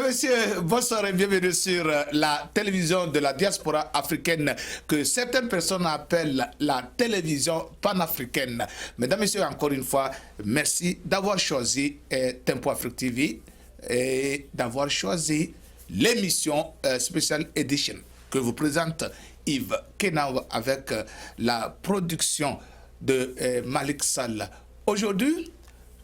messieurs, bonsoir et bienvenue sur la télévision de la diaspora africaine que certaines personnes appellent la télévision panafricaine. Mesdames et messieurs, encore une fois, merci d'avoir choisi Tempo Afrique TV et d'avoir choisi l'émission Special Edition que vous présente Yves Kenao avec la production de Malik Sall. Aujourd'hui,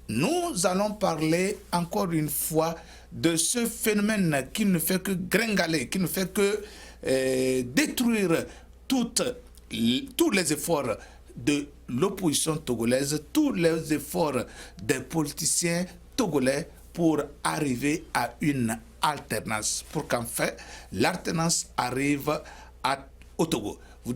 nous allons parler encore une fois de ce phénomène qui ne fait que gringaler, qui ne fait que détruire tous les efforts de l'opposition togolaise, tous les efforts des politiciens togolais pour arriver à une alternance, pour qu'enfin l'alternance arrive au Togo. Vous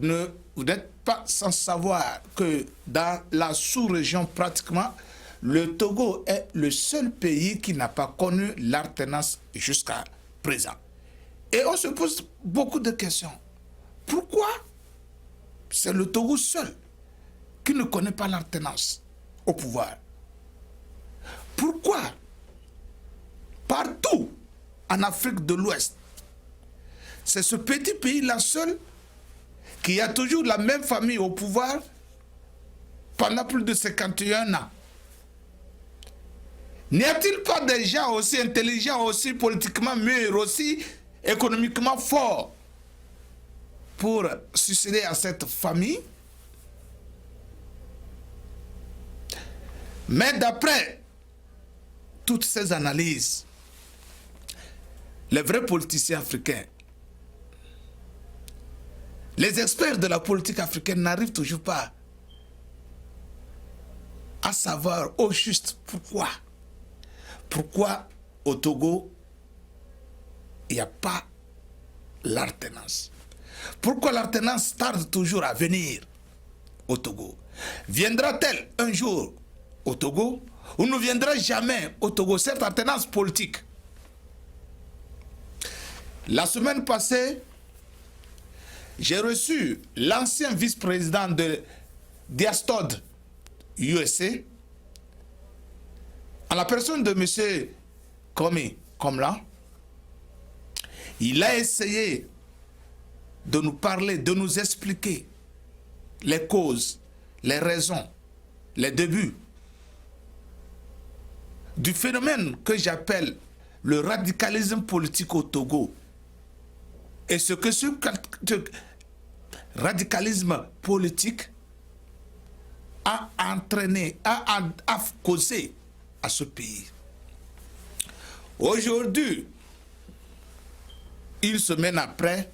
n'êtes pas sans savoir que dans la sous-région pratiquement, le Togo est le seul pays qui n'a pas connu l'alternance jusqu'à présent. Et on se pose beaucoup de questions. Pourquoi c'est le Togo seul qui ne connaît pas l'alternance au pouvoir? Pourquoi partout en Afrique de l'Ouest, c'est ce petit pays-là seul qui a toujours la même famille au pouvoir pendant plus de 51 ans? N'y a-t-il pas des gens aussi intelligents, aussi politiquement mûrs, aussi économiquement forts pour succéder à cette famille? Mais d'après toutes ces analyses, les vrais politiciens africains, les experts de la politique africaine n'arrivent toujours pas à savoir au juste pourquoi. Pourquoi au Togo, il n'y a pas l'alternance? Pourquoi l'alternance tarde toujours à venir au Togo? Viendra-t-elle un jour au Togo ou ne viendra jamais au Togo cette alternance politique? La semaine passée, j'ai reçu l'ancien vice-président de Diastod USA, à la personne de M. Komi Komla. Il a essayé de nous parler, de nous expliquer les causes, les raisons, les débuts du phénomène que j'appelle le radicalisme politique au Togo. Et ce que ce radicalisme politique a entraîné, a causé à ce pays. Aujourd'hui, une semaine après,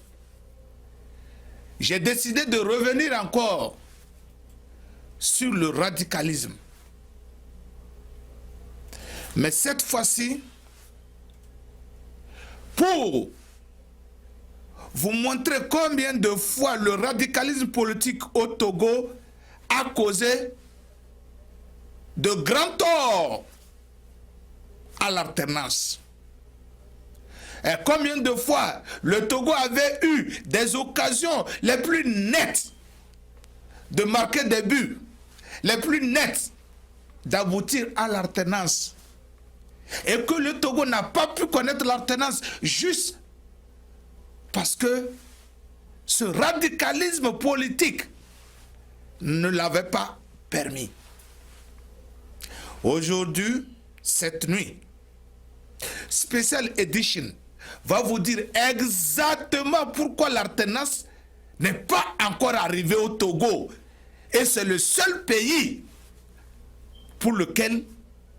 j'ai décidé de revenir encore sur le radicalisme. Mais cette fois-ci, pour vous montrer combien de fois le radicalisme politique au Togo a causé de grands torts à l'alternance. Et combien de fois le Togo avait eu des occasions les plus nettes de marquer des buts, les plus nettes d'aboutir à l'alternance. Et que le Togo n'a pas pu connaître l'alternance juste parce que ce radicalisme politique ne l'avait pas permis. Aujourd'hui, cette nuit, Special Edition va vous dire exactement pourquoi l'alternance n'est pas encore arrivée au Togo. Et c'est le seul pays pour lequel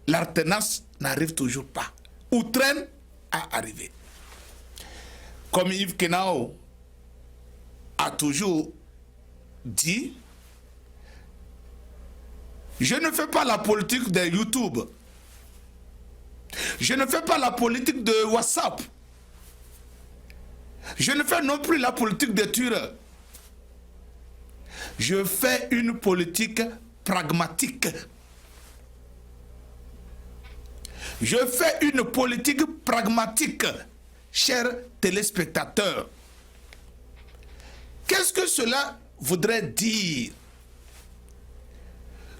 l'alternance n'arrive toujours pas, ou traîne à arriver. Comme Yves Kenao a toujours dit, je ne fais pas la politique de YouTube. Je ne fais pas la politique de WhatsApp. Je ne fais non plus la politique de Twitter. Je fais une politique pragmatique. Je fais une politique pragmatique, chers téléspectateurs. Qu'est-ce que cela voudrait dire?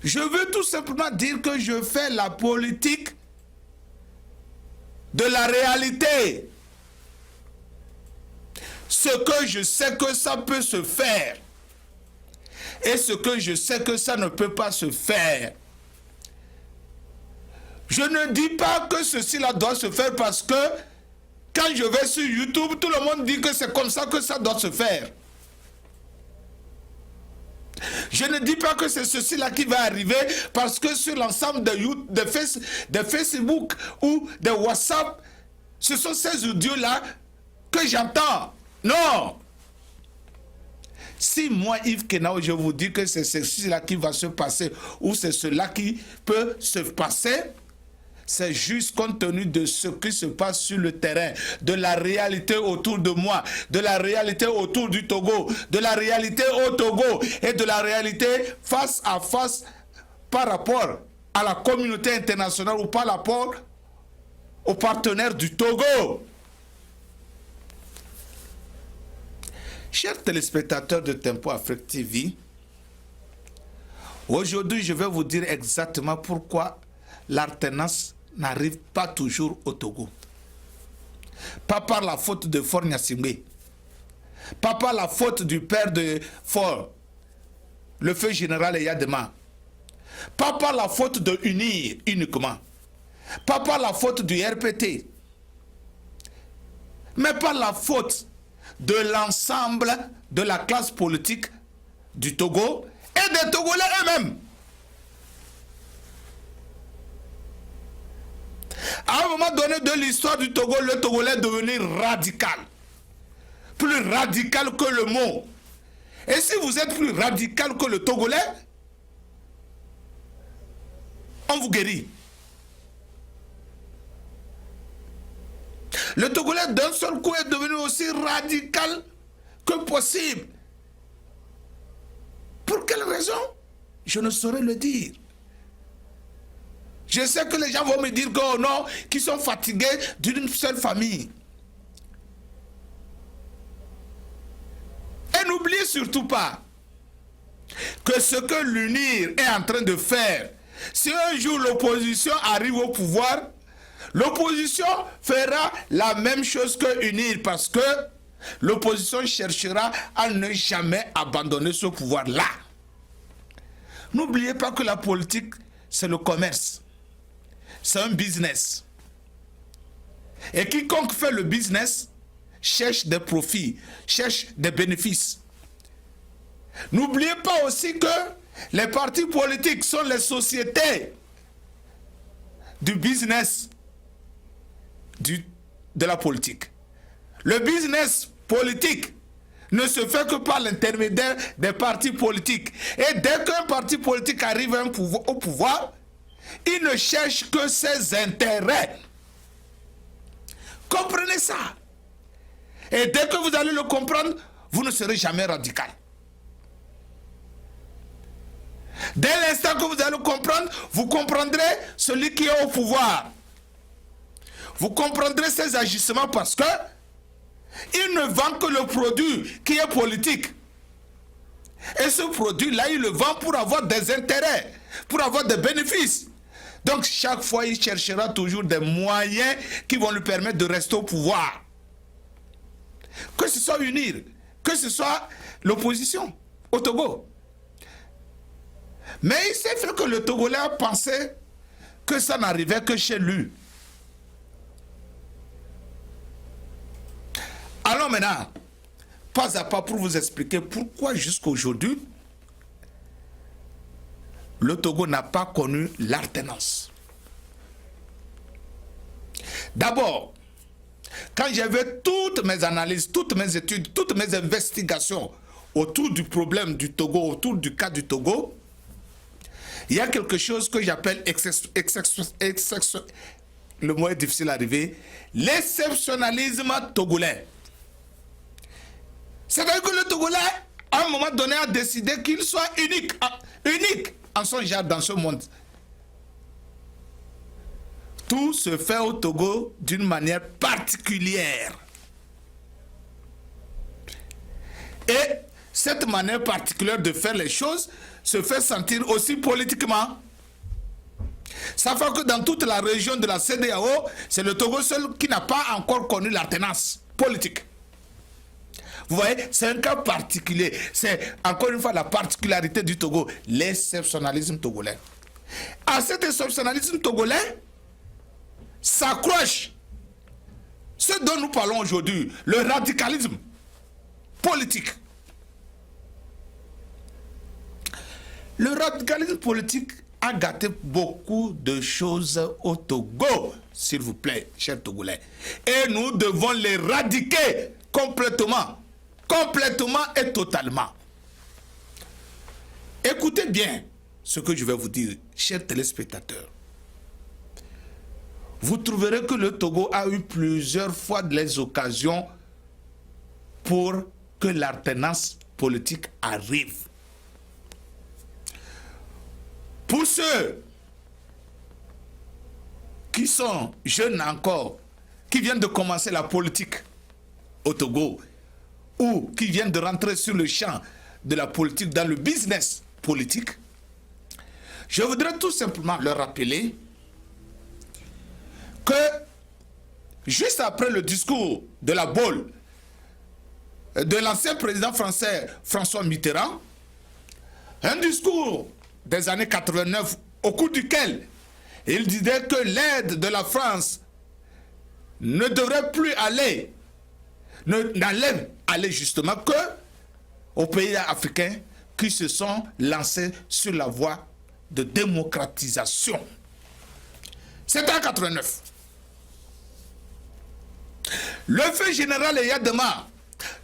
Je veux tout simplement dire que je fais la politique de la réalité. Ce que je sais que ça peut se faire et ce que je sais que ça ne peut pas se faire. Je ne dis pas que ceci-là doit se faire parce que quand je vais sur YouTube, tout le monde dit que c'est comme ça que ça doit se faire. Je ne dis pas que c'est ceci-là qui va arriver parce que sur l'ensemble de Facebook ou de WhatsApp, ce sont ces audios-là que j'entends. Non! Si moi, Yves Kenao, je vous dis que c'est ceci-là qui va se passer ou c'est cela qui peut se passer, c'est juste compte tenu de ce qui se passe sur le terrain, de la réalité autour de moi, de la réalité autour du Togo, de la réalité au Togo et de la réalité face à face par rapport à la communauté internationale ou par rapport aux partenaires du Togo. Chers téléspectateurs de Tempo Afrique TV, aujourd'hui je vais vous dire exactement pourquoi l'alternance n'arrive pas toujours au Togo. Pas par la faute de Faure Gnassingbé, pas par la faute du père de Faure, le feu général Eyadema, pas par la faute de UNIR uniquement, pas par la faute du RPT, mais par la faute de l'ensemble de la classe politique du Togo et des Togolais eux-mêmes. À un moment donné de l'histoire du Togo, le Togolais est devenu radical. Plus radical que le mot. Et si vous êtes plus radical que le Togolais, on vous guérit. Le Togolais d'un seul coup est devenu aussi radical que possible. Pour quelle raison? Je ne saurais le dire. Je sais que les gens vont me dire que oh non, qu'ils sont fatigués d'une seule famille. Et n'oubliez surtout pas que ce que l'UNIR est en train de faire, si un jour l'opposition arrive au pouvoir, l'opposition fera la même chose que l'UNIR parce que l'opposition cherchera à ne jamais abandonner ce pouvoir-là. N'oubliez pas que la politique, c'est le commerce. C'est un business. Et quiconque fait le business cherche des profits, cherche des bénéfices. N'oubliez pas aussi que les partis politiques sont les sociétés du business de la politique. Le business politique ne se fait que par l'intermédiaire des partis politiques. Et dès qu'un parti politique arrive au pouvoir, il ne cherche que ses intérêts. Comprenez ça. Et dès que vous allez le comprendre, vous ne serez jamais radical. Dès l'instant que vous allez le comprendre, vous comprendrez celui qui est au pouvoir. Vous comprendrez ses agissements parce que il ne vend que le produit qui est politique. Et ce produit-là, il le vend pour avoir des intérêts, pour avoir des bénéfices. Donc chaque fois, il cherchera toujours des moyens qui vont lui permettre de rester au pouvoir. Que ce soit UNIR, que ce soit l'opposition au Togo. Mais il s'est fait que le Togolais a pensé que ça n'arrivait que chez lui. Allons maintenant, pas à pas pour vous expliquer pourquoi jusqu'à aujourd'hui, le Togo n'a pas connu l'alternance. D'abord, quand j'avais toutes mes analyses, toutes mes études, toutes mes investigations autour du problème du Togo, autour du cas du Togo, il y a quelque chose que j'appelle, le mot est difficile à arriver, l'exceptionnalisme togolais. C'est-à-dire que le Togolais, à un moment donné, a décidé qu'il soit unique en son genre dans ce monde. Tout se fait au Togo d'une manière particulière. Et cette manière particulière de faire les choses se fait sentir aussi politiquement. Ça fait que dans toute la région de la CEDEAO, c'est le Togo seul qui n'a pas encore connu l'alternance politique. Vous voyez, c'est un cas particulier. C'est encore une fois la particularité du Togo, l'exceptionnalisme togolais. À cet exceptionnalisme togolais s'accroche ce dont nous parlons aujourd'hui, le radicalisme politique. Le radicalisme politique a gâté beaucoup de choses au Togo, s'il vous plaît, chers Togolais. Et nous devons l'éradiquer complètement et totalement. Écoutez bien ce que je vais vous dire, chers téléspectateurs. Vous trouverez que le Togo a eu plusieurs fois les occasions pour que l'alternance politique arrive. Pour ceux qui sont jeunes encore, qui viennent de commencer la politique au Togo, ou qui viennent de rentrer sur le champ de la politique, dans le business politique, je voudrais tout simplement leur rappeler que juste après le discours de la Baule de l'ancien président français François Mitterrand, un discours des années 89 au cours duquel il disait que l'aide de la France ne devrait plus aller, n'allait aller justement que aux pays africains qui se sont lancés sur la voie de démocratisation. C'était en 89. Le feu général Eyadema,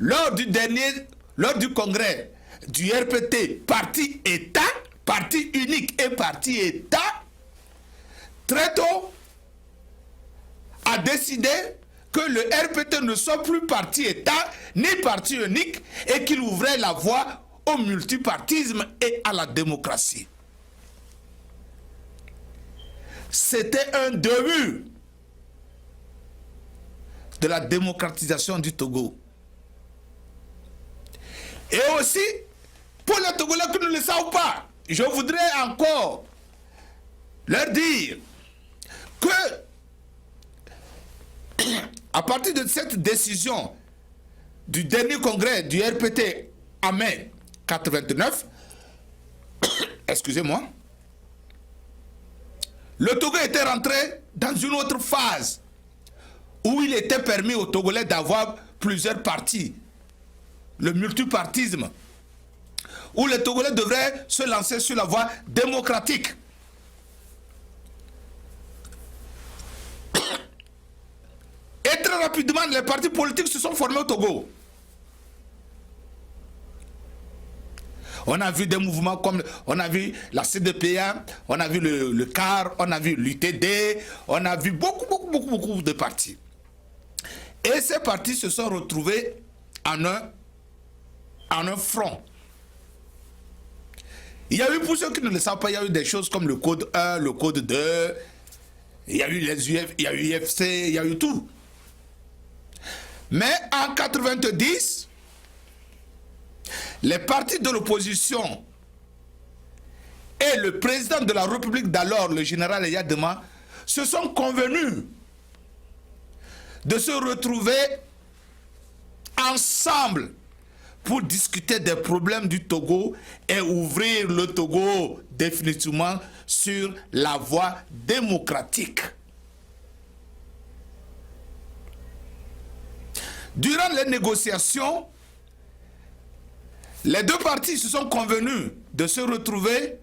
lors du congrès du RPT, parti État, parti unique et parti État, très tôt a décidé que le RPT ne soit plus parti État ni parti unique et qu'il ouvrait la voie au multipartisme et à la démocratie. C'était un début de la démocratisation du Togo. Et aussi, pour les Togolais qui ne le savent pas, je voudrais encore leur dire que à partir de cette décision du dernier congrès du RPT en mai 89, excusez-moi, le Togo était rentré dans une autre phase où il était permis aux Togolais d'avoir plusieurs partis, le multipartisme, où les Togolais devraient se lancer sur la voie démocratique. Et très rapidement, les partis politiques se sont formés au Togo. On a vu des mouvements comme, on a vu la CDPA, on a vu le CAR, on a vu l'UTD, on a vu beaucoup de partis. Et ces partis se sont retrouvés en un front. Il y a eu, pour ceux qui ne le savent pas, il y a eu des choses comme le code 1, le code 2, il y a eu les UF, il y a eu UFC, il y a eu tout. Mais en 90, les partis de l'opposition et le président de la République d'alors, le général Eyadema, se sont convenus de se retrouver ensemble pour discuter des problèmes du Togo et ouvrir le Togo définitivement sur la voie démocratique. Durant les négociations, les deux parties se sont convenus de se retrouver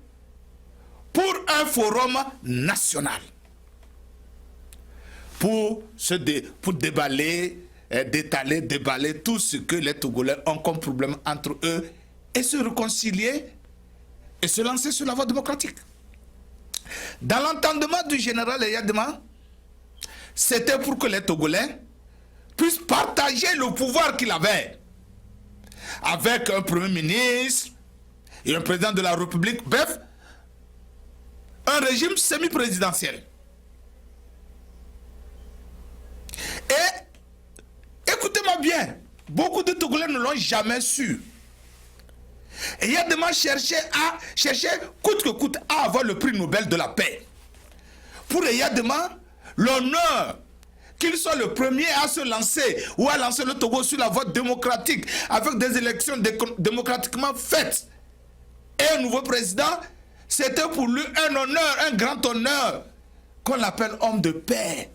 pour un forum national. Pour déballer, déballer tout ce que les Togolais ont comme problème entre eux et se réconcilier et se lancer sur la voie démocratique. Dans l'entendement du général Eyadema, c'était pour que les Togolais puissent partager le pouvoir qu'il avait avec un premier ministre et un président de la République, bref, un régime semi-présidentiel. Et écoutez-moi bien, beaucoup de Togolais ne l'ont jamais su. Et Eyadema cherchait coûte que coûte à avoir le prix Nobel de la paix. pour Eyadema l'honneur qu'il soit le premier à se lancer ou à lancer le Togo sur la voie démocratique avec des élections démocratiquement faites et un nouveau président, c'était pour lui un honneur, un grand honneur qu'on l'appelle homme de paix,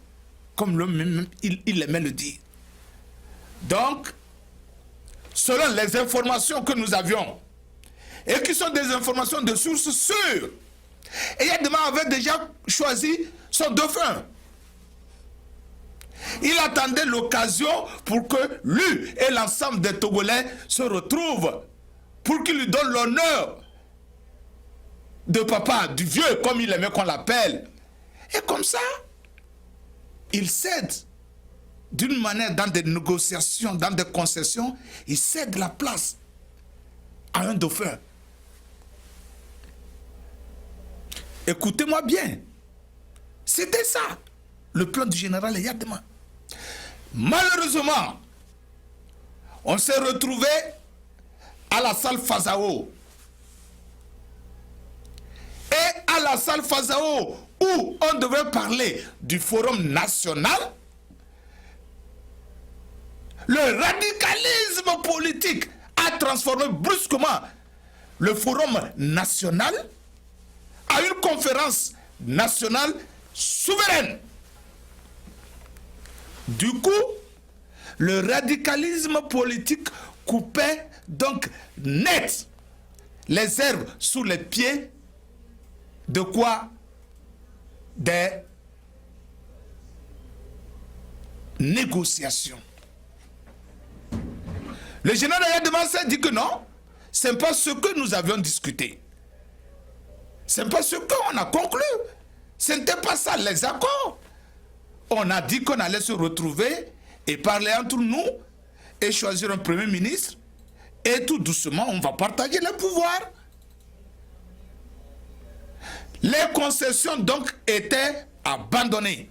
comme lui-même il aimait le dire. Donc, selon les informations que nous avions, et qui sont des informations de sources sûres, Eyadema avait déjà choisi son dauphin. Il attendait l'occasion pour que lui et l'ensemble des Togolais se retrouvent, pour qu'il lui donne l'honneur de papa, du vieux, comme il aimait qu'on l'appelle. Et comme ça, il cède d'une manière, dans des négociations, dans des concessions, il cède la place à un dauphin. Écoutez-moi bien, c'était ça, le plan du général Eyadema. Malheureusement, on s'est retrouvé à la salle Fazao. Et à la salle Fazao, où on devait parler du Forum national, le radicalisme politique a transformé brusquement le Forum national à une conférence nationale souveraine. Du coup, le radicalisme politique coupait donc net les herbes sous les pieds de quoi? Des négociations. Le général Eyadema s'est dit que non, ce n'est pas ce que nous avions discuté. Ce n'est pas ce qu'on a conclu. Ce n'était pas ça les accords. On a dit qu'on allait se retrouver et parler entre nous et choisir un premier ministre. Et tout doucement, on va partager le pouvoir. Les concessions donc étaient abandonnées.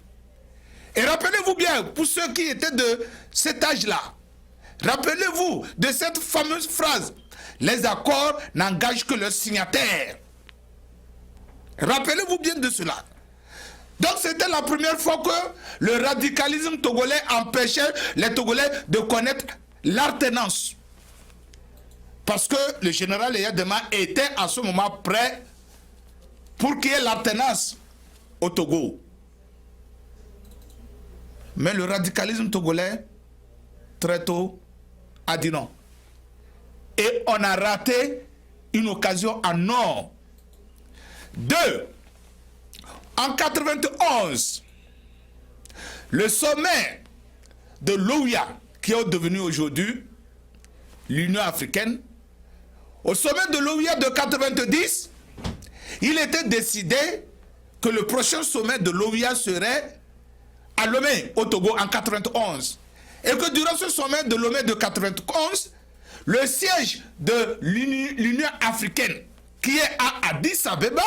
Et rappelez-vous bien, pour ceux qui étaient de cet âge-là, rappelez-vous de cette fameuse phrase, les accords n'engagent que leurs signataires. Rappelez-vous bien de cela. Donc c'était la première fois que le radicalisme togolais empêchait les Togolais de connaître l'alternance. Parce que le général Eyadema était à ce moment prêt pour qu'il y ait l'alternance au Togo. Mais le radicalisme togolais, très tôt, a dit non. Et on a raté une occasion en or. Deux, en 91, le sommet de l'OUA, qui est devenu aujourd'hui l'Union africaine, au sommet de l'OUA de 90, il était décidé que le prochain sommet de l'OUA serait à Lomé, au Togo, en 91. Et que durant ce sommet de Lomé de 91, le siège de l'Union africaine, qui est à Addis Abeba,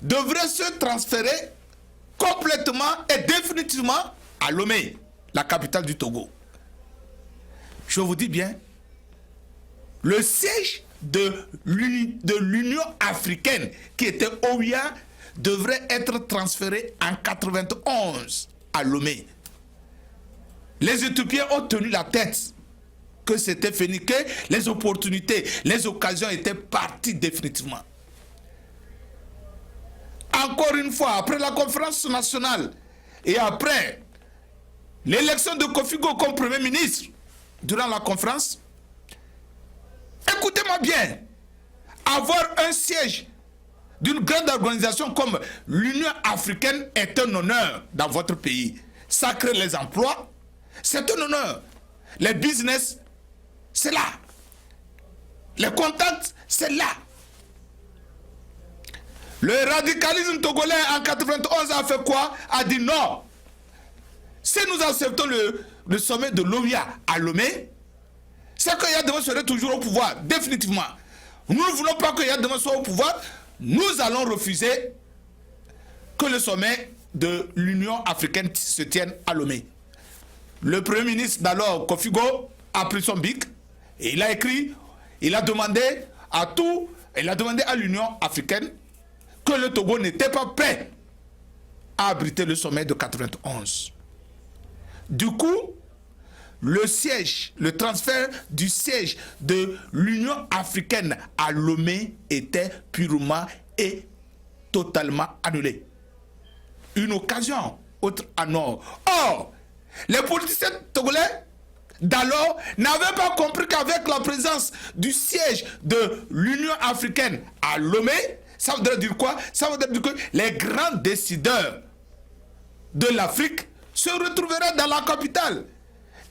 devrait se transférer complètement et définitivement à Lomé, la capitale du Togo. Je vous dis bien, le siège de l'Union africaine, qui était OUA, devrait être transféré en 91 à Lomé. Les Éthiopiens ont tenu la tête que c'était fini, que les opportunités, les occasions étaient parties définitivement. Encore une fois, après la conférence nationale et après l'élection de Kofigo comme Premier ministre, durant la conférence, écoutez-moi bien, avoir un siège d'une grande organisation comme l'Union africaine est un honneur dans votre pays. Ça crée les emplois, c'est un honneur. Les business, c'est là. Les contacts, c'est là. Le radicalisme togolais en 91 a fait quoi? A dit non. Si nous acceptons le sommet de l'OUA à Lomé, c'est que Eyadema serait toujours au pouvoir, définitivement. Nous ne voulons pas que Eyadema soit au pouvoir. Nous allons refuser que le sommet de l'Union africaine se tienne à Lomé. Le Premier ministre d'alors, Kofigo, a pris son bic et il a écrit, il a demandé à l'Union africaine que le Togo n'était pas prêt a abrité le sommet de 91. Du coup, le siège, le transfert du siège de l'Union africaine à Lomé était purement et totalement annulé. Une occasion, autre à nord. Or, les politiciens togolais d'alors n'avaient pas compris qu'avec la présence du siège de l'Union africaine à Lomé, ça voudrait dire quoi? Ça voudrait dire que les grands décideurs de l'Afrique se retrouveraient dans la capitale.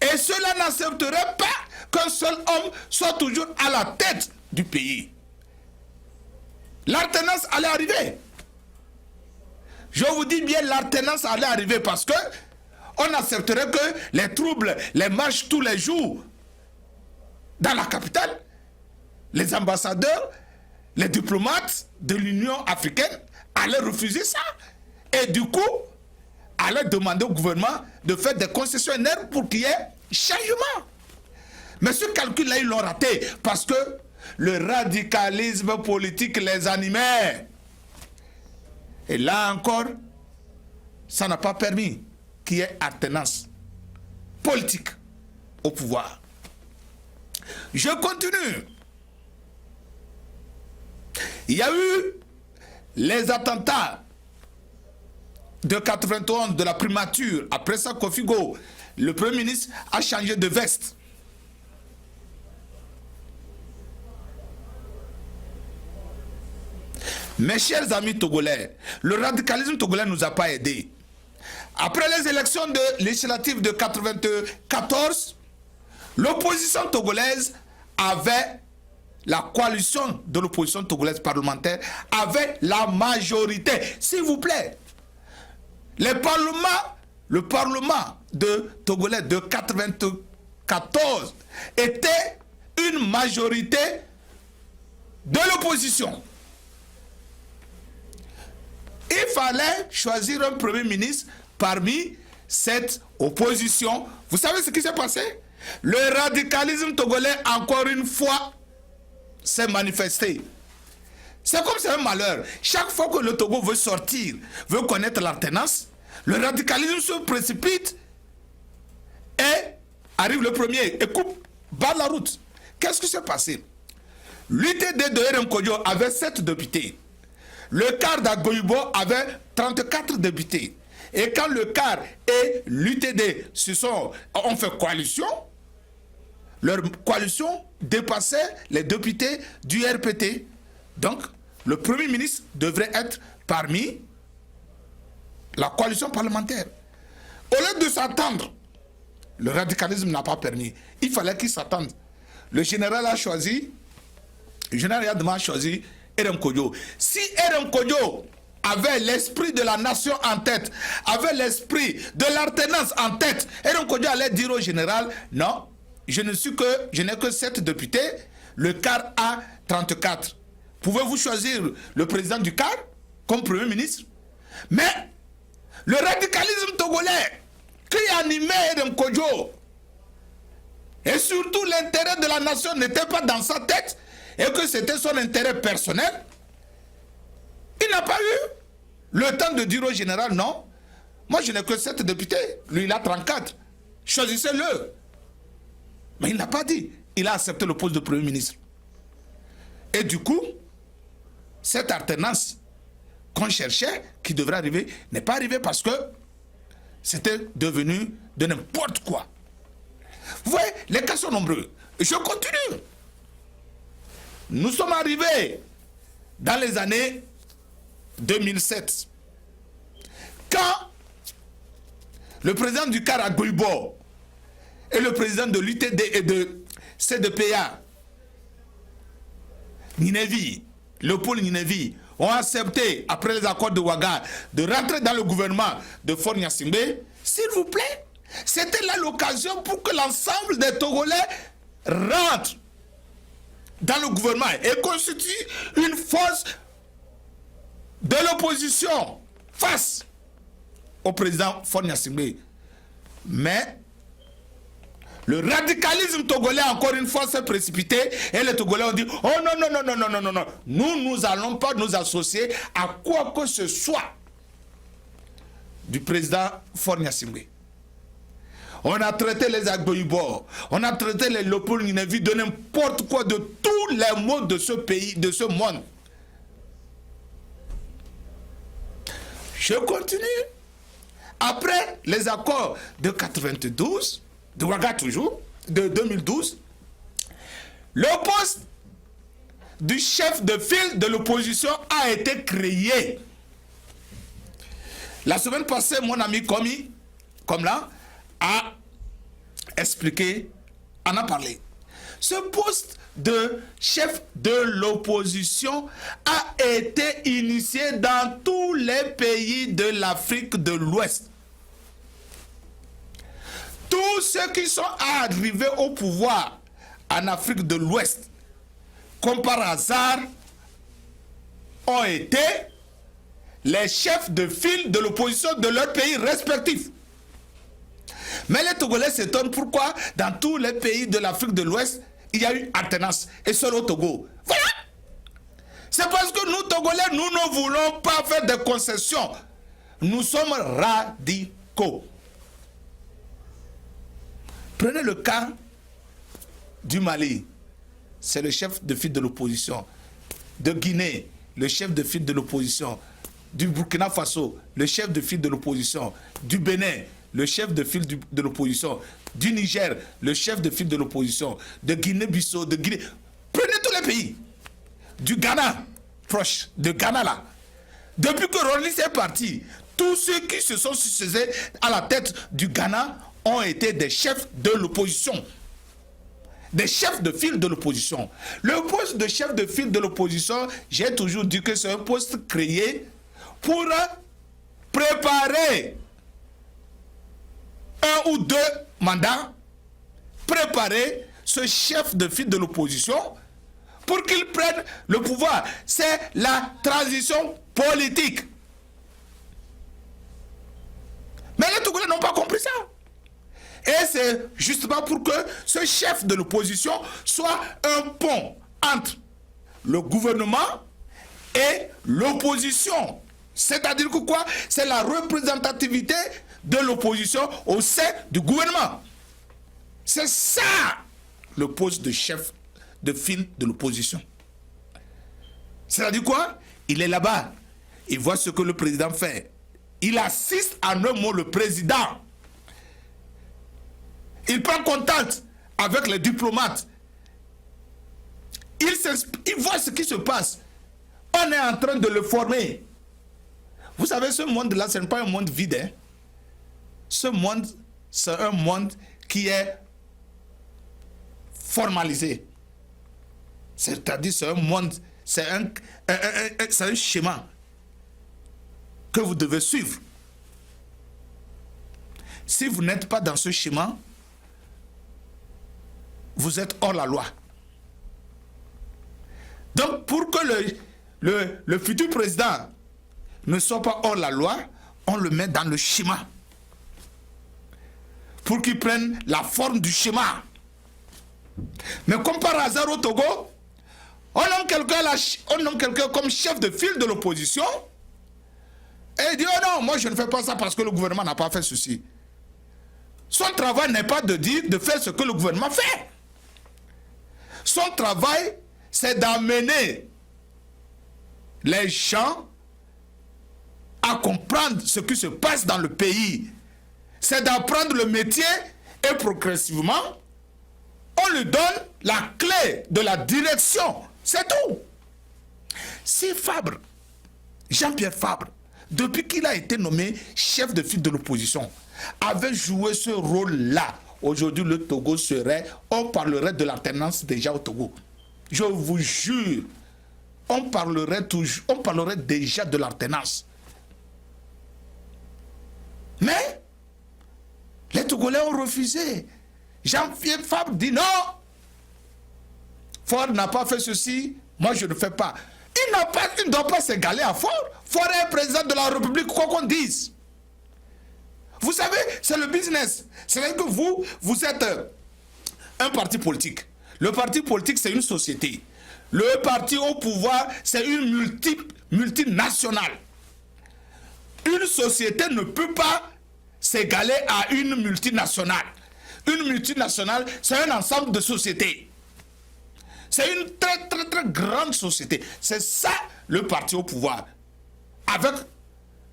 Et cela n'accepterait pas qu'un seul homme soit toujours à la tête du pays. L'alternance allait arriver. Je vous dis bien, l'alternance allait arriver parce que on accepterait que les troubles, les marches tous les jours dans la capitale, les ambassadeurs, les diplomates de l'Union africaine allaient refuser ça. Et du coup, allaient demander au gouvernement de faire des concessions énormes pour qu'il y ait changement. Mais ce calcul-là, ils l'ont raté parce que le radicalisme politique les animait. Et là encore, ça n'a pas permis qu'il y ait alternance politique au pouvoir. Je continue. Il y a eu les attentats de 91 de la primature. Après ça, Kofigo, le Premier ministre, a changé de veste. Mes chers amis togolais, le radicalisme togolais ne nous a pas aidés. Après les élections législatives de 94, l'opposition togolaise avait, la coalition de l'opposition togolaise parlementaire avait la majorité. S'il vous plaît, le parlement de Togolais de 94 était une majorité de l'opposition. Il fallait choisir un premier ministre parmi cette opposition. Vous savez ce qui s'est passé? Le radicalisme togolais, encore une fois, s'est manifesté. C'est comme c'est un malheur. Chaque fois que le Togo veut sortir, veut connaître l'alternance, le radicalisme se précipite et arrive le premier et coupe, barre la route. Qu'est-ce qui s'est passé? L'UTD de RM Kodjo avait 7 députés. Le CAR d'Agoyubo avait 34 députés. Et quand le CAR et l'UTD ont fait coalition, leur coalition dépassait les députés du RPT. Donc, le Premier ministre devrait être parmi la coalition parlementaire. Au lieu de s'attendre, le radicalisme n'a pas permis. Il fallait qu'il s'attende. Le général a choisi, le général Yadma a choisi RM Kodjo. Si RM Kodjo avait l'esprit de la nation en tête, avait l'esprit de l'alternance en tête, RM Kodjo allait dire au général, non, je n'ai que 7 députés, le CAR a 34. Pouvez-vous choisir le président du CAR comme Premier ministre? Mais le radicalisme togolais qui animait RM Kodjo, et surtout l'intérêt de la nation n'était pas dans sa tête, et que c'était son intérêt personnel, il n'a pas eu le temps de dire au général, non, moi je n'ai que 7 députés, lui il a 34, choisissez-le. Mais il n'a pas dit, il a accepté le poste de Premier ministre. Et du coup, cette alternance qu'on cherchait, qui devrait arriver, n'est pas arrivée parce que c'était devenu de n'importe quoi. Vous voyez, les cas sont nombreux. Je continue. Nous sommes arrivés dans les années 2007. Quand le président du CAR Agoyubo et le président de l'UTD et de CDPA, Ninevi, Léopold Ninevi, ont accepté, après les accords de Ouaga, de rentrer dans le gouvernement de Faure Gnassingbé, s'il vous plaît, c'était là l'occasion pour que l'ensemble des Togolais rentrent dans le gouvernement et constitue une force de l'opposition face au président Faure Gnassingbé. Mais le radicalisme togolais, encore une fois, s'est précipité et les Togolais ont dit « Oh non, non, non, non, non, non, non, non, nous n'allons pas nous associer à quoi que ce soit du président Faure Gnassingbé. On a traité les Agboïbo, on a traité les Léopold Gnineville de n'importe quoi, de tous les mots de ce pays, de ce monde. Je continue. Après les accords de 92, de Ouaga toujours, de 2012, le poste du chef de file de l'opposition a été créé. La semaine passée, mon ami Komi, comme là, a expliqué, en a parlé. Ce poste de chef de l'opposition a été initié dans tous les pays de l'Afrique de l'Ouest. Tous ceux qui sont arrivés au pouvoir en Afrique de l'Ouest, comme par hasard, ont été les chefs de file de l'opposition de leurs pays respectifs. Mais les Togolais s'étonnent pourquoi dans tous les pays de l'Afrique de l'Ouest, il y a eu alternance, et seul au Togo. Voilà. C'est parce que nous, Togolais, nous ne voulons pas faire de concessions. Nous sommes radicaux. Prenez le cas du Mali. C'est le chef de file de l'opposition. De Guinée, le chef de file de l'opposition. Du Burkina Faso, le chef de file de l'opposition. Du Bénin, le chef de file de l'opposition. Du Niger, le chef de file de l'opposition. De Guinée-Bissau, de Guinée. Prenez tous les pays. Du Ghana, proche, de Ghana là. Depuis que Rawlings est parti, tous ceux qui se sont succédés à la tête du Ghana ont été des chefs de l'opposition. Des chefs de file de l'opposition. Le poste de chef de file de l'opposition, j'ai toujours dit que c'est un poste créé pour préparer un ou deux mandats, préparer ce chef de file de l'opposition pour qu'il prenne le pouvoir. C'est la transition politique. Mais les Togolais n'ont pas compris ça. Et c'est justement pour que ce chef de l'opposition soit un pont entre le gouvernement et l'opposition. C'est-à-dire que quoi? C'est la représentativité de l'opposition au sein du gouvernement. C'est ça le poste de chef de file de l'opposition. C'est-à-dire quoi? Il est là-bas. Il voit ce que le président fait. Il assiste en un mot le président. Il prend contact avec les diplomates. Il voit ce qui se passe. On est en train de le former. Vous savez, ce monde-là, ce n'est pas un monde vide. Hein? Ce monde, c'est un monde qui est formalisé. C'est-à-dire, c'est un monde, c'est un schéma que vous devez suivre. Si vous n'êtes pas dans ce schéma, vous êtes hors la loi. Donc, pour que le futur président ne soit pas hors la loi, on le met dans le schéma. Pour qu'il prenne la forme du schéma. Mais comme par hasard au Togo, on nomme quelqu'un comme chef de file de l'opposition et il dit, oh non, moi je ne fais pas ça parce que le gouvernement n'a pas fait ceci. Son travail n'est pas de faire ce que le gouvernement fait. Son travail, c'est d'amener les gens à comprendre ce qui se passe dans le pays. C'est d'apprendre le métier et progressivement, on lui donne la clé de la direction. C'est tout. Si Fabre, Jean-Pierre Fabre, depuis qu'il a été nommé chef de file de l'opposition, avait joué ce rôle-là, aujourd'hui le Togo on parlerait de l'alternance déjà au Togo. Je vous jure, on parlerait déjà de l'alternance. Mais les Togolais ont refusé. Jean-Pierre Fabre dit non. Faure n'a pas fait ceci, moi je ne fais pas. Il ne doit pas s'égaler à Faure. Faure est président de la République, quoi qu'on dise. Vous savez, c'est le business. C'est-à-dire que vous êtes un parti politique. Le parti politique, c'est une société. Le parti au pouvoir, c'est une multinationale. Une société ne peut pas s'égaler à une multinationale. Une multinationale, c'est un ensemble de sociétés. C'est une très, très, très grande société. C'est ça le parti au pouvoir. Avec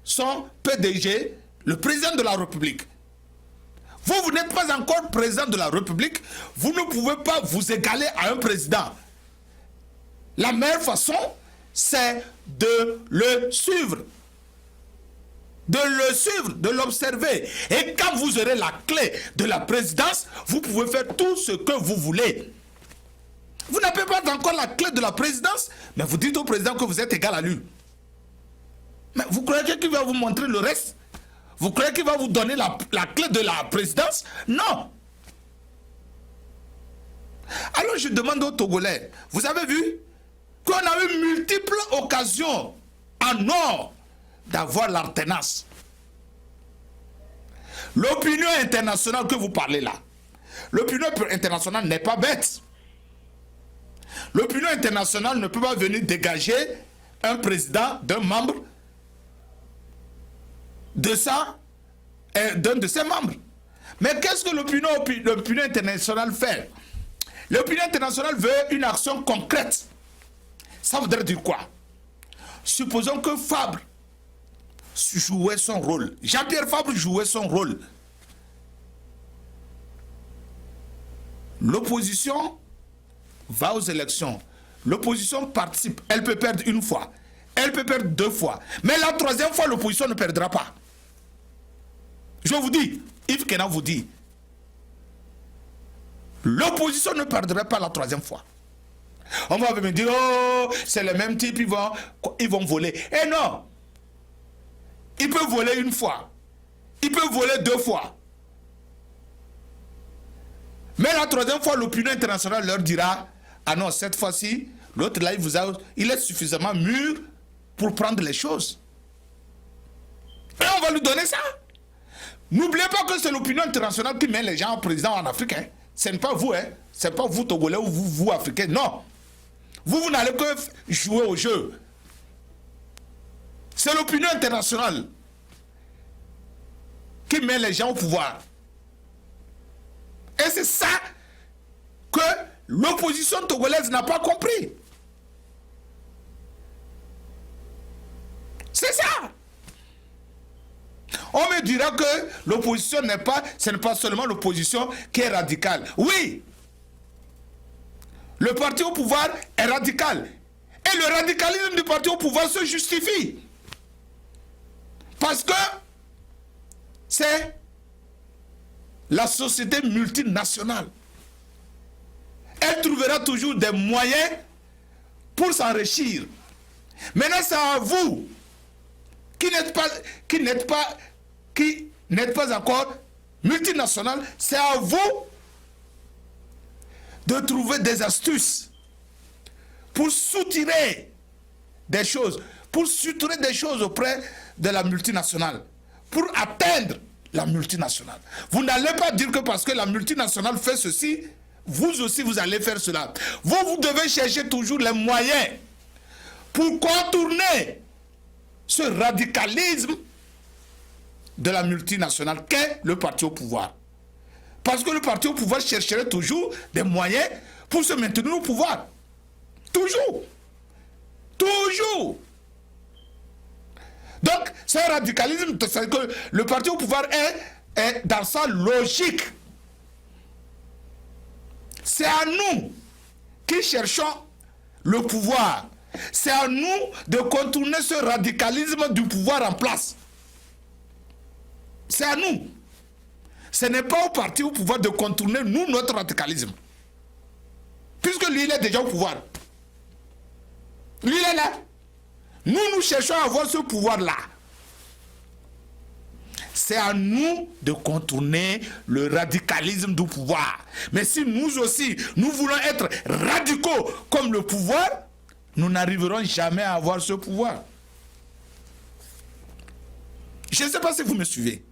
son PDG, le président de la République. Vous n'êtes pas encore président de la République. Vous ne pouvez pas vous égaler à un président. La meilleure façon, c'est de le suivre. De le suivre, de l'observer. Et quand vous aurez la clé de la présidence, vous pouvez faire tout ce que vous voulez. Vous n'avez pas encore la clé de la présidence, mais vous dites au président que vous êtes égal à lui. Mais vous croyez qu'il va vous montrer le reste? Vous croyez qu'il va vous donner la clé de la présidence? Non. Alors je demande aux Togolais, vous avez vu qu'on a eu multiples occasions en or d'avoir l'alternance. L'opinion internationale que vous parlez là, l'opinion internationale n'est pas bête. L'opinion internationale ne peut pas venir dégager un président d'un membre de ça, d'un de ses membres. Mais qu'est-ce que l'opinion internationale fait? L'opinion internationale veut une action concrète. Ça voudrait dire quoi? Supposons que Fabre jouait son rôle. Jean-Pierre Fabre jouait son rôle. L'opposition va aux élections. L'opposition participe. Elle peut perdre une fois. Elle peut perdre 2 fois. Mais la 3e fois, l'opposition ne perdra pas. Je vous dis, Yves Kenan vous dit, l'opposition ne perdra pas la 3e fois. On va me dire, oh, c'est le même type, ils vont voler. Eh non! Ils peuvent voler une fois. Ils peuvent voler 2 fois. Mais la 3e fois, l'opinion internationale leur dira, ah non, cette fois-ci, l'autre là, il est suffisamment mûr pour prendre les choses. Et on va lui donner ça. N'oubliez pas que c'est l'opinion internationale qui met les gens en président en Afrique. Hein. Ce n'est pas vous, hein. Ce n'est pas vous, Togolais, ou vous, Africains. Non. Vous n'allez que jouer au jeu. C'est l'opinion internationale qui met les gens au pouvoir. Et c'est ça que l'opposition togolaise n'a pas compris. C'est ça. On me dira que l'opposition ce n'est pas seulement l'opposition qui est radicale. Oui. Le parti au pouvoir est radical. Et le radicalisme du parti au pouvoir se justifie. Parce que c'est la société multinationale. Elle trouvera toujours des moyens pour s'enrichir. Maintenant, c'est à vous qui n'êtes pas encore multinational, c'est à vous de trouver des astuces pour soutirer des choses, auprès de la multinationale, pour atteindre la multinationale. Vous n'allez pas dire que parce que la multinationale fait ceci, vous aussi vous allez faire cela. Vous devez chercher toujours les moyens pour contourner ce radicalisme de la multinationale qu'est le parti au pouvoir. Parce que le parti au pouvoir chercherait toujours des moyens pour se maintenir au pouvoir. Toujours. Toujours. Donc, c'est un radicalisme, c'est que le parti au pouvoir est dans sa logique. C'est à nous qui cherchons le pouvoir. C'est à nous de contourner ce radicalisme du pouvoir en place. C'est à nous. Ce n'est pas au parti au pouvoir de contourner, nous, notre radicalisme. Puisque lui, il est déjà au pouvoir. Lui, il est là. Nous cherchons à avoir ce pouvoir-là. C'est à nous de contourner le radicalisme du pouvoir. Mais si nous aussi, nous voulons être radicaux comme le pouvoir, nous n'arriverons jamais à avoir ce pouvoir. Je ne sais pas si vous me suivez.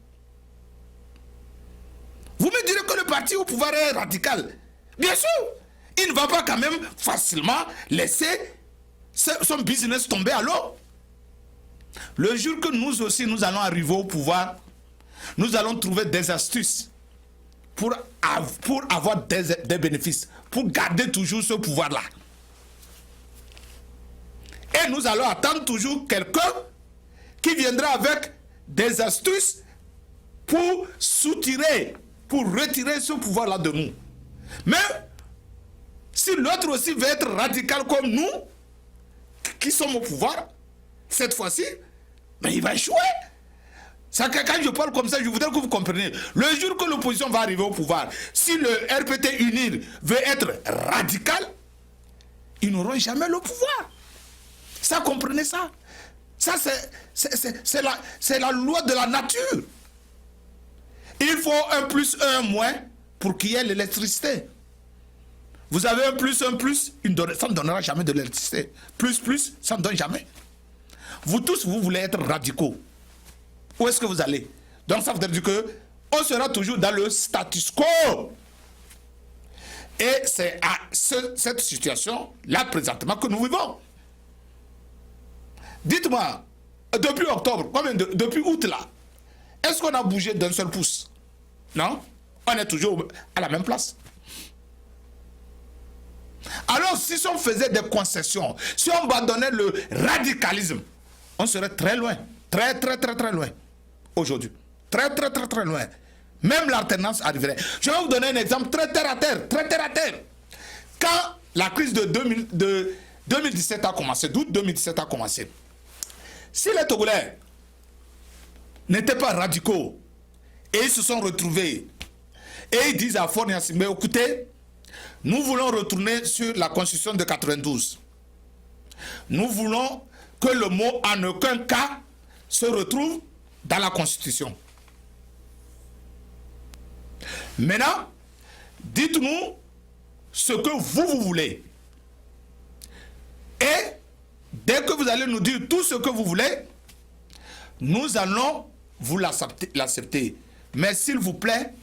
Vous me direz que le parti au pouvoir est radical. Bien sûr, il ne va pas quand même facilement laisser son business tomber à l'eau. Le jour que nous aussi, nous allons arriver au pouvoir, nous allons trouver des astuces pour avoir des bénéfices, pour garder toujours ce pouvoir-là. Et nous allons attendre toujours quelqu'un qui viendra avec des astuces pour soutirer, pour retirer ce pouvoir-là de nous. Mais si l'autre aussi veut être radical comme nous, qui sommes au pouvoir, cette fois-ci, mais il va échouer. Ça, quand je parle comme ça, je voudrais que vous compreniez. Le jour que l'opposition va arriver au pouvoir, si le RPT UNIR veut être radical, ils n'auront jamais le pouvoir. Ça, comprenez ça. Ça, c'est la loi de la nature. Il faut 1 plus 1 moins pour qu'il y ait l'électricité. Vous avez 1 plus 1 plus, ça ne donnera jamais de l'électricité. Plus, ça ne donne jamais. Vous tous, vous voulez être radicaux. Où est-ce que vous allez? Donc ça veut dire que on sera toujours dans le status quo. Et c'est à cette situation, là présentement, que nous vivons. Dites-moi, depuis octobre, depuis août là, est-ce qu'on a bougé d'un seul pouce? Non? On est toujours à la même place. Alors, si on faisait des concessions, si on abandonnait le radicalisme, on serait très loin. Très loin. Aujourd'hui. Très loin. Même l'alternance arriverait. Je vais vous donner un exemple très terre à terre. Quand la crise de 2017 a commencé, d'août 2017 a commencé, si les Togolais n'étaient pas radicaux et ils se sont retrouvés et ils disent à Faure Gnassingbé, écoutez, nous voulons retourner sur la constitution de 92. Nous voulons que le mot en aucun cas se retrouve dans la constitution. Maintenant, dites-nous ce que vous voulez. Et dès que vous allez nous dire tout ce que vous voulez, nous allons vous l'accepter. Mais s'il vous plaît,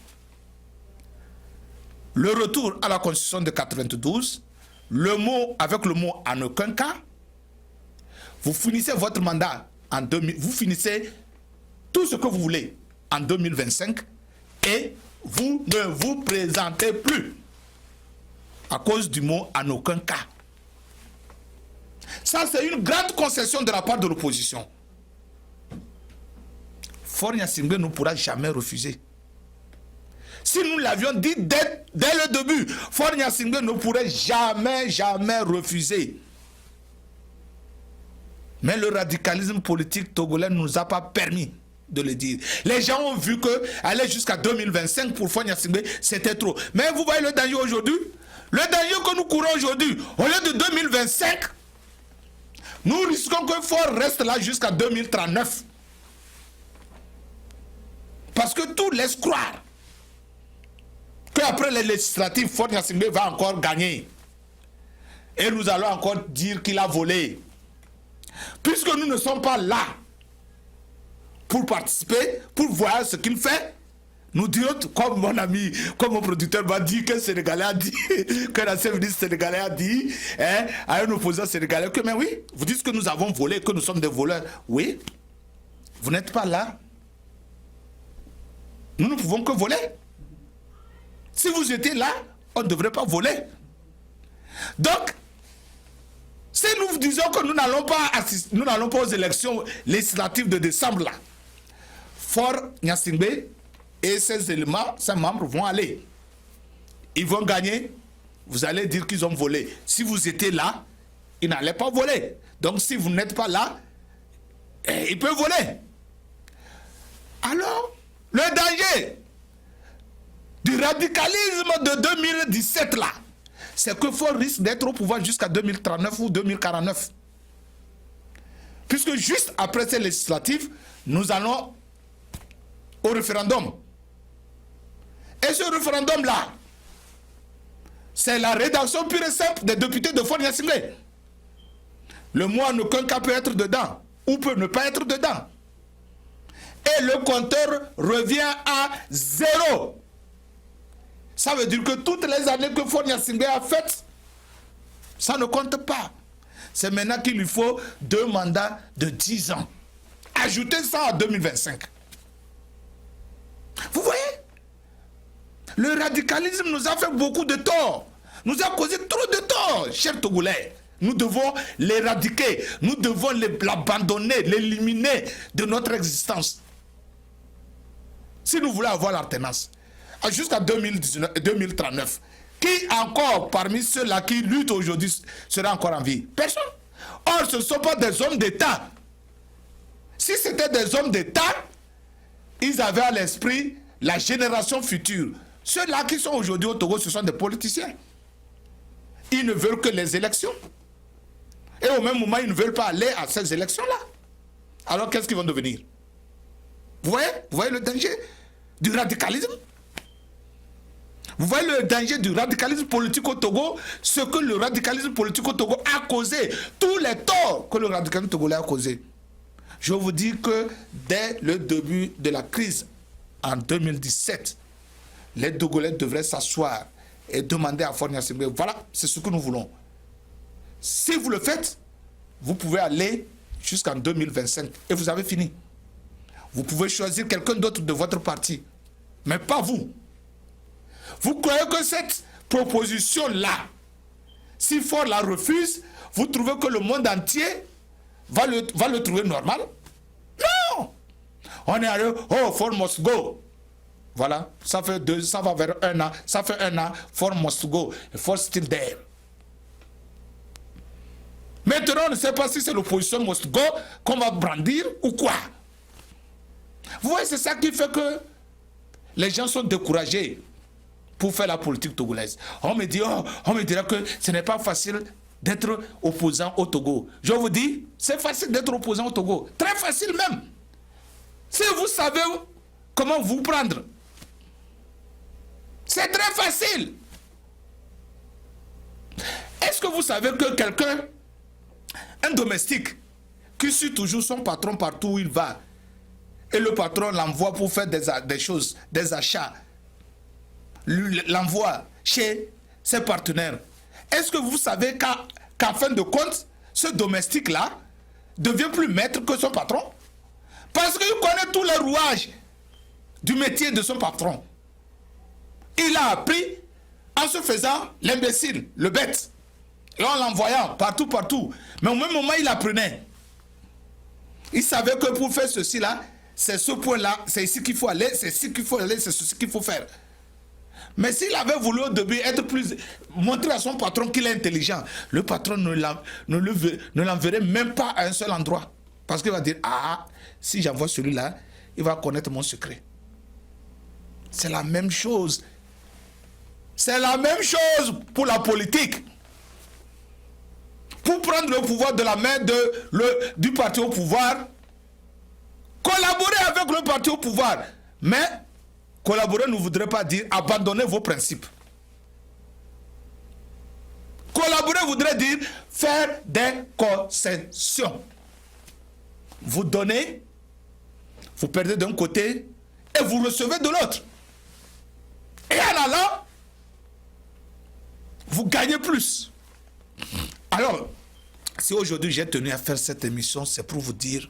le retour à la constitution de 92, avec le mot en aucun cas, vous finissez votre mandat en 2000, vous finissez tout ce que vous voulez en 2025 et vous ne vous présentez plus à cause du mot en aucun cas. Ça, c'est une grande concession de la part de l'opposition. Faure Gnassingbé ne pourra jamais refuser. Si nous l'avions dit dès le début, Faure Gnassingbé ne pourrait jamais refuser. Mais le radicalisme politique togolais ne nous a pas permis de le dire. Les gens ont vu que aller jusqu'à 2025 pour Faure Gnassingbé, c'était trop. Mais vous voyez le danger aujourd'hui? Le danger que nous courons aujourd'hui, au lieu de 2025, nous risquons que Faure reste là jusqu'à 2039. Parce que tout laisse croire qu'après les législatives, Faure Gnassingbé va encore gagner. Et nous allons encore dire qu'il a volé. Puisque nous ne sommes pas là pour participer, pour voir ce qu'il fait, nous dirons, comme mon ami, comme mon producteur m'a dit, que le Sénégalais a dit, que l'ancien ministre sénégalais a dit, à un opposant sénégalais, que mais oui, vous dites que nous avons volé, que nous sommes des voleurs. Oui, vous n'êtes pas là. Nous ne pouvons que voler. Si vous étiez là, on ne devrait pas voler. Donc, si nous disons que nous n'allons pas aux élections législatives de décembre là, Faure Gnassingbé et ses membres vont aller. Ils vont gagner. Vous allez dire qu'ils ont volé. Si vous étiez là, ils n'allaient pas voler. Donc si vous n'êtes pas là, ils peuvent voler. Alors, le danger du radicalisme de 2017 là, c'est que Faure risque d'être au pouvoir jusqu'à 2039 ou 2049. Puisque juste après ces législatives, nous allons au référendum. Et ce référendum-là, c'est la rédaction pure et simple des députés de Faure Gnassingbé. Le mot en aucun cas peut être dedans, ou peut ne pas être dedans. Et le compteur revient à 0. Ça veut dire que toutes les années que Faure Gnassingbé a faites, ça ne compte pas. C'est maintenant qu'il lui faut 2 mandats de 10 ans. Ajoutez ça en 2025. Vous voyez? Le radicalisme nous a fait beaucoup de tort. Nous a causé trop de tort, chers Togolais. Nous devons l'éradiquer. Nous devons l'abandonner, l'éliminer de notre existence. Si nous voulons avoir l'alternance. Jusqu'à 2039. Qui encore parmi ceux-là qui luttent aujourd'hui sera encore en vie? Personne. Or, ce ne sont pas des hommes d'État. Si c'était des hommes d'État, ils avaient à l'esprit la génération future. Ceux-là qui sont aujourd'hui au Togo, ce sont des politiciens. Ils ne veulent que les élections. Et au même moment, ils ne veulent pas aller à ces élections-là. Alors, qu'est-ce qu'ils vont devenir? Vous voyez le danger du radicalisme? Vous voyez le danger du radicalisme politique au Togo? Ce que le radicalisme politique au Togo a causé, tous les torts que le radicalisme togolais a causé. Je vous dis que dès le début de la crise, en 2017, les Togolais devraient s'asseoir et demander à Faure Gnassingbé, voilà, c'est ce que nous voulons. Si vous le faites, vous pouvez aller jusqu'en 2025 et vous avez fini. Vous pouvez choisir quelqu'un d'autre de votre parti, mais pas vous. Vous croyez que cette proposition-là, si Faure la refuse, vous trouvez que le monde entier va le trouver normal? Non! On est arrivé, oh, Faure must go. Voilà, ça va vers un an, ça fait un an, Faure must go, Faure still there. Maintenant, on ne sait pas si c'est l'opposition must go qu'on va brandir ou quoi. Vous voyez, c'est ça qui fait que les gens sont découragés pour faire la politique togolaise. On me dira que ce n'est pas facile d'être opposant au Togo. Je vous dis, c'est facile d'être opposant au Togo. Très facile même. Si vous savez comment vous prendre, c'est très facile. Est-ce que vous savez que quelqu'un, un domestique, qui suit toujours son patron partout où il va, et le patron l'envoie pour faire des choses, des achats, l'envoie chez ses partenaires. Est-ce que vous savez qu'en fin de compte, ce domestique-là devient plus maître que son patron? Parce qu'il connaît tous les rouages du métier de son patron. Il a appris en se faisant l'imbécile, le bête, et en l'envoyant partout. Mais au même moment, il apprenait. Il savait que pour faire ceci-là, c'est ce point-là, c'est ici qu'il faut aller, c'est ici qu'il faut aller, c'est ceci qu'il faut faire. Mais s'il avait voulu au début montrer à son patron qu'il est intelligent, le patron ne l'enverrait même pas à un seul endroit. Parce qu'il va dire, ah, si j'envoie celui-là, il va connaître mon secret. C'est la même chose. C'est la même chose pour la politique. Pour prendre le pouvoir de la main du parti au pouvoir, collaborer avec le parti au pouvoir. Mais collaborer ne voudrait pas dire abandonner vos principes. Collaborer voudrait dire faire des concessions. Vous donnez, vous perdez d'un côté et vous recevez de l'autre. Et en allant, vous gagnez plus. Alors, si aujourd'hui j'ai tenu à faire cette émission, c'est pour vous dire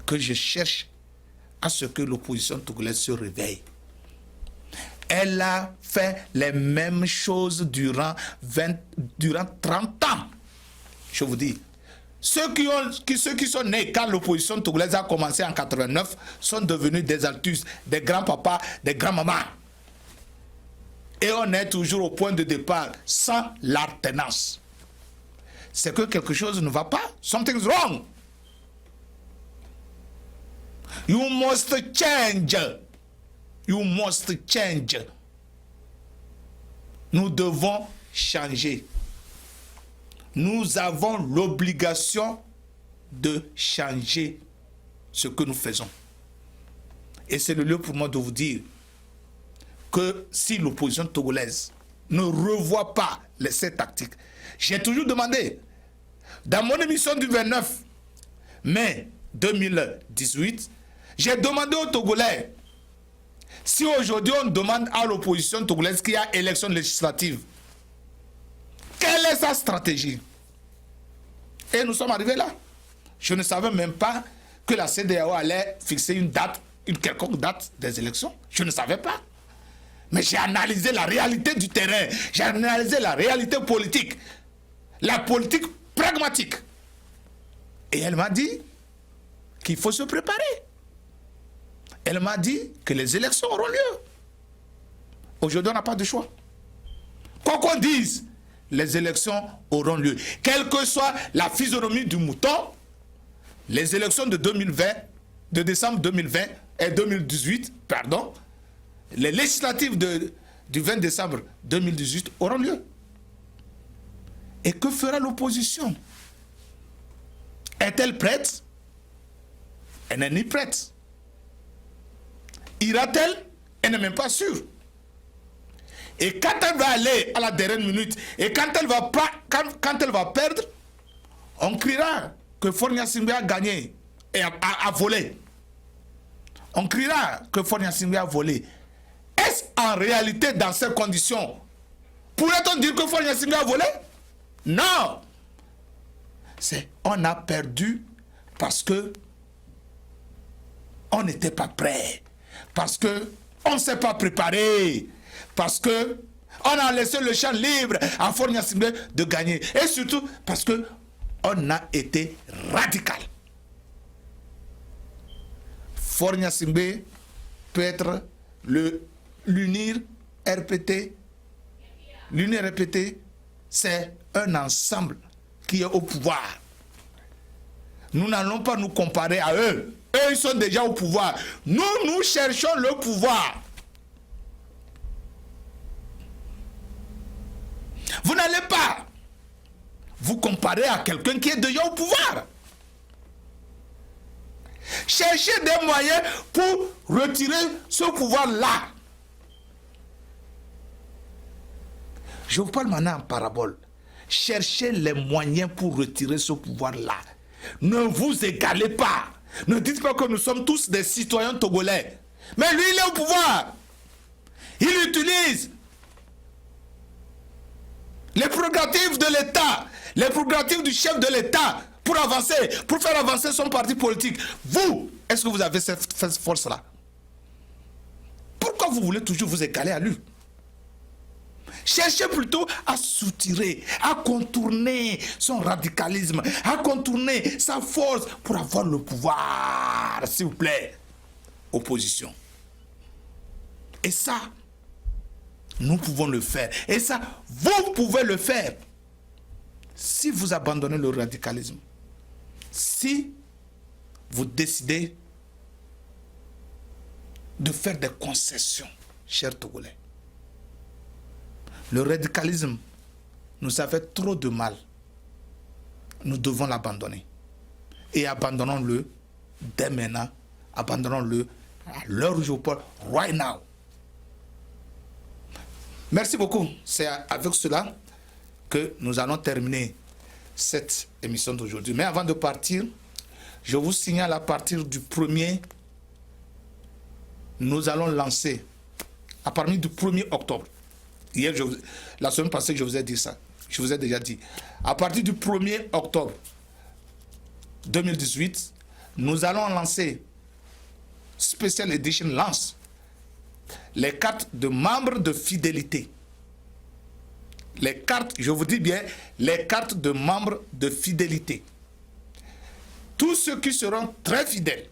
que je cherche à ce que l'opposition togolaise se réveille. Elle a fait les mêmes choses durant 30 ans. Je vous dis, ceux qui sont nés quand l'opposition togolaise a commencé en 89 sont devenus des altus, des grands-papas, des grands-mamans. Et on est toujours au point de départ sans l'alternance. C'est que quelque chose ne va pas. Something's wrong. You must change. You must change. Nous devons changer. Nous avons l'obligation de changer ce que nous faisons. Et c'est le lieu pour moi de vous dire que si l'opposition togolaise ne revoit pas ces tactiques, j'ai toujours demandé, dans mon émission du 29 mai 2018, j'ai demandé aux Togolais, si aujourd'hui on demande à l'opposition togolaise qu'il y a élection législative, quelle est sa stratégie? Et nous sommes arrivés là. Je ne savais même pas que la CEDEAO allait fixer une date, une quelconque date des élections. Je ne savais pas. Mais j'ai analysé la réalité du terrain. J'ai analysé la réalité politique. La politique pragmatique. Et elle m'a dit qu'il faut se préparer. Elle m'a dit que les élections auront lieu. Aujourd'hui, on n'a pas de choix. Quoi qu'on dise, les élections auront lieu. Quelle que soit la physionomie du mouton, les élections de 2020, de décembre 2020 et 2018, pardon, les législatives du 20 décembre 2018 auront lieu. Et que fera l'opposition? Est-elle prête? Elle n'est ni prête. Ira-t-elle? Elle n'est même pas sûre. Et quand elle va aller à la dernière minute, et quand elle va perdre, on criera que Faure Gnassingbé a gagné et a volé. On criera que Faure Gnassingbé a volé. Est-ce en réalité dans ces conditions, pourrait-on dire que Faure Gnassingbé a volé? Non. On a perdu parce que on n'était pas prêt, parce que on ne s'est pas préparé, parce que on a laissé le champ libre à Faure Gnassingbé de gagner, et surtout parce que on a été radical. Faure Gnassingbé peut être l'UNIR RPT. L'UNIR RPT, c'est un ensemble qui est au pouvoir. Nous n'allons pas nous comparer à eux. Eux, ils sont déjà au pouvoir. Nous, nous cherchons le pouvoir. Vous n'allez pas vous comparer à quelqu'un qui est déjà au pouvoir. Cherchez des moyens pour retirer ce pouvoir-là. Je vous parle maintenant en parabole. Cherchez les moyens pour retirer ce pouvoir-là. Ne vous égalez pas. Ne dites pas que nous sommes tous des citoyens togolais. Mais lui, il est au pouvoir. Il utilise les prérogatives de l'État, les prérogatives du chef de l'État pour avancer, pour faire avancer son parti politique. Vous, est-ce que vous avez cette force-là? Pourquoi vous voulez toujours vous égaler à lui? Cherchez plutôt à soutirer, à contourner son radicalisme, à contourner sa force pour avoir le pouvoir, s'il vous plaît. Opposition. Et ça, nous pouvons le faire. Et ça, vous pouvez le faire. Si vous abandonnez le radicalisme, si vous décidez de faire des concessions, chers Togolais. Le radicalisme nous a fait trop de mal. Nous devons l'abandonner. Et abandonnons-le dès maintenant. Abandonnons-le à l'heure où je vous parle, right now. Merci beaucoup. C'est avec cela que nous allons terminer cette émission d'aujourd'hui. Mais avant de partir, je vous signale à partir du 1er, nous allons lancer, à partir du 1er octobre, hier, la semaine passée, je vous ai dit ça. Je vous ai déjà dit. À partir du 1er octobre 2018, nous allons lancer Special Edition Lance les cartes de membres de fidélité. Les cartes, je vous dis bien, les cartes de membres de fidélité. Tous ceux qui seront très fidèles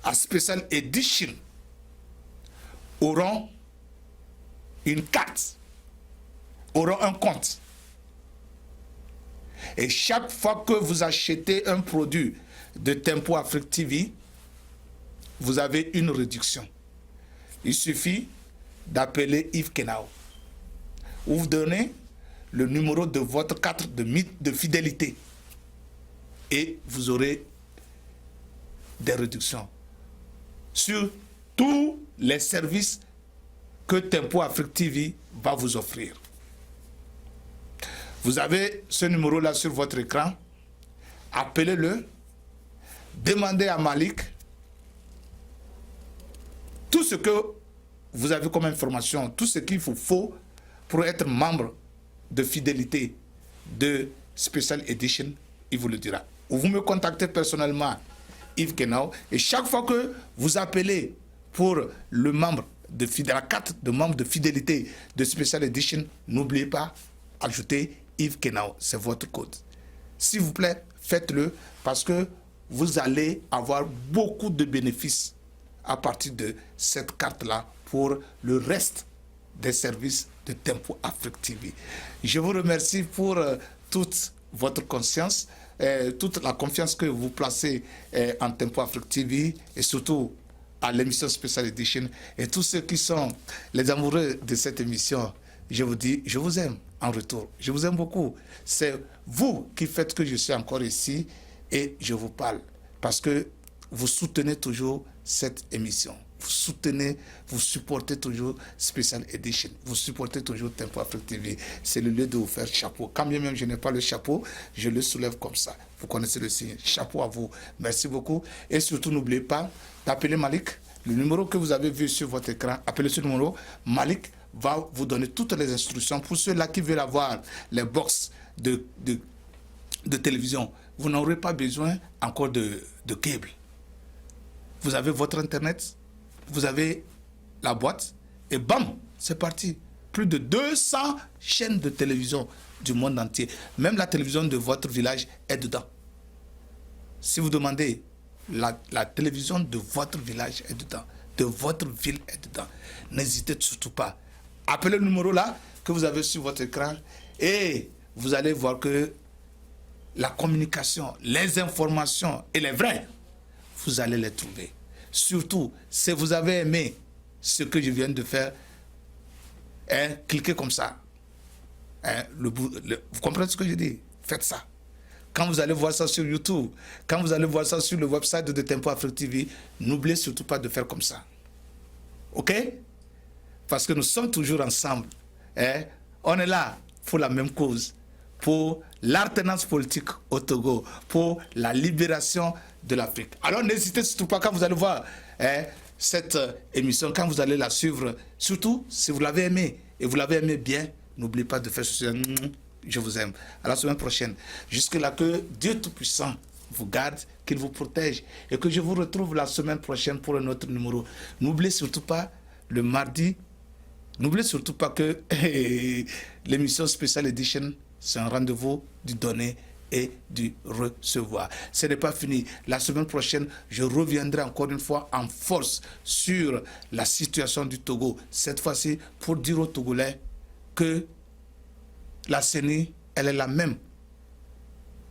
à Special Edition auront une carte, auront un compte. Et chaque fois que vous achetez un produit de Tempo Afrique TV, vous avez une réduction. Il suffit d'appeler Yves Kenao. Vous donnez le numéro de votre carte de fidélité et vous aurez des réductions sur tous les services que Tempo Afrique TV va vous offrir. Vous avez ce numéro-là sur votre écran. Appelez-le. Demandez à Malik tout ce que vous avez comme information, tout ce qu'il vous faut pour être membre de fidélité de Special Edition, il vous le dira. ou vous me contactez personnellement, Yves Kenao, et chaque fois que vous appelez pour la carte de membre de fidélité de Special Edition, n'oubliez pas, ajoutez Yves Kenao, c'est votre code. S'il vous plaît, faites-le parce que vous allez avoir beaucoup de bénéfices à partir de cette carte-là pour le reste des services de Tempo Afrique TV. Je vous remercie pour toute votre conscience, toute la confiance que vous placez en Tempo Afrique TV et surtout à l'émission Special Edition. Et tous ceux qui sont les amoureux de cette émission, je vous dis, je vous aime en retour. Je vous aime beaucoup. C'est vous qui faites que je suis encore ici et je vous parle parce que vous soutenez toujours cette émission. Vous soutenez, vous supportez toujours Special Edition. Vous supportez toujours Tempo Afrique TV. C'est le lieu de vous faire chapeau. Quand bien même je n'ai pas le chapeau, je le soulève comme ça. Vous connaissez le signe. Chapeau à vous. Merci beaucoup. Et surtout, n'oubliez pas d'appeler Malik. Le numéro que vous avez vu sur votre écran, appelez ce numéro. Malik va vous donner toutes les instructions. Pour ceux-là qui veulent avoir les box de télévision, vous n'aurez pas besoin encore de câble. Vous avez votre Internet, vous avez la boîte, et bam, c'est parti. Plus de 200 chaînes de télévision du monde entier. Même la télévision de votre village est dedans. Si vous demandez, la télévision de votre village est dedans, de votre ville est dedans. N'hésitez surtout pas. Appelez le numéro là que vous avez sur votre écran et vous allez voir que la communication, les informations et les vrais, vous allez les trouver. Surtout, si vous avez aimé ce que je viens de faire, cliquez comme ça. Vous comprenez ce que je dis? Faites ça. Quand vous allez voir ça sur YouTube, quand vous allez voir ça sur le website de Tempo Afrique TV, n'oubliez surtout pas de faire comme ça. OK? Parce que nous sommes toujours ensemble. On est là pour la même cause, pour l'alternance politique au Togo, pour la libération de l'Afrique. Alors n'hésitez surtout pas quand vous allez voir cette émission, quand vous allez la suivre, surtout si vous l'avez aimé et vous l'avez aimé bien, n'oubliez pas de faire ceci. Je vous aime. À la semaine prochaine. Jusque-là, que Dieu Tout-Puissant vous garde, qu'il vous protège et que je vous retrouve la semaine prochaine pour un autre numéro. N'oubliez surtout pas le mardi. N'oubliez surtout pas que l'émission Special Edition, c'est un rendez-vous du donner et du recevoir. Ce n'est pas fini. La semaine prochaine, je reviendrai encore une fois en force sur la situation du Togo. Cette fois-ci, pour dire aux Togolais que la CENI, elle est la même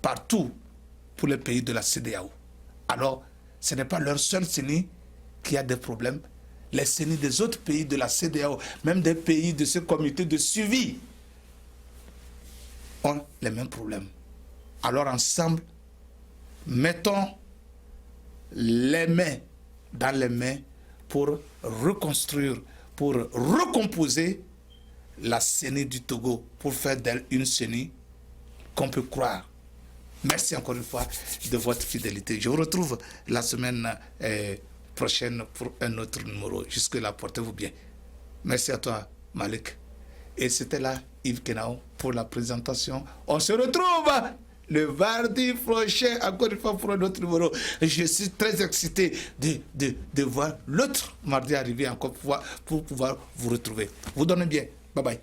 partout pour les pays de la CEDEAO. Alors, ce n'est pas leur seul CENI qui a des problèmes. Les CENI des autres pays de la CEDEAO, même des pays de ce comité de suivi, ont les mêmes problèmes. Alors ensemble, mettons les mains dans les mains pour reconstruire, pour recomposer la CENI du Togo, pour faire d'elle une CENI qu'on peut croire. Merci encore une fois de votre fidélité. Je vous retrouve la semaine prochaine pour un autre numéro. Jusque-là, portez-vous bien. Merci à toi, Malik. Et c'était là Yves Kenao pour la présentation. On se retrouve le mardi prochain, encore une fois pour un autre numéro. Je suis très excité de voir l'autre mardi arriver encore pour pouvoir vous retrouver. Vous donnez bien. Bye bye.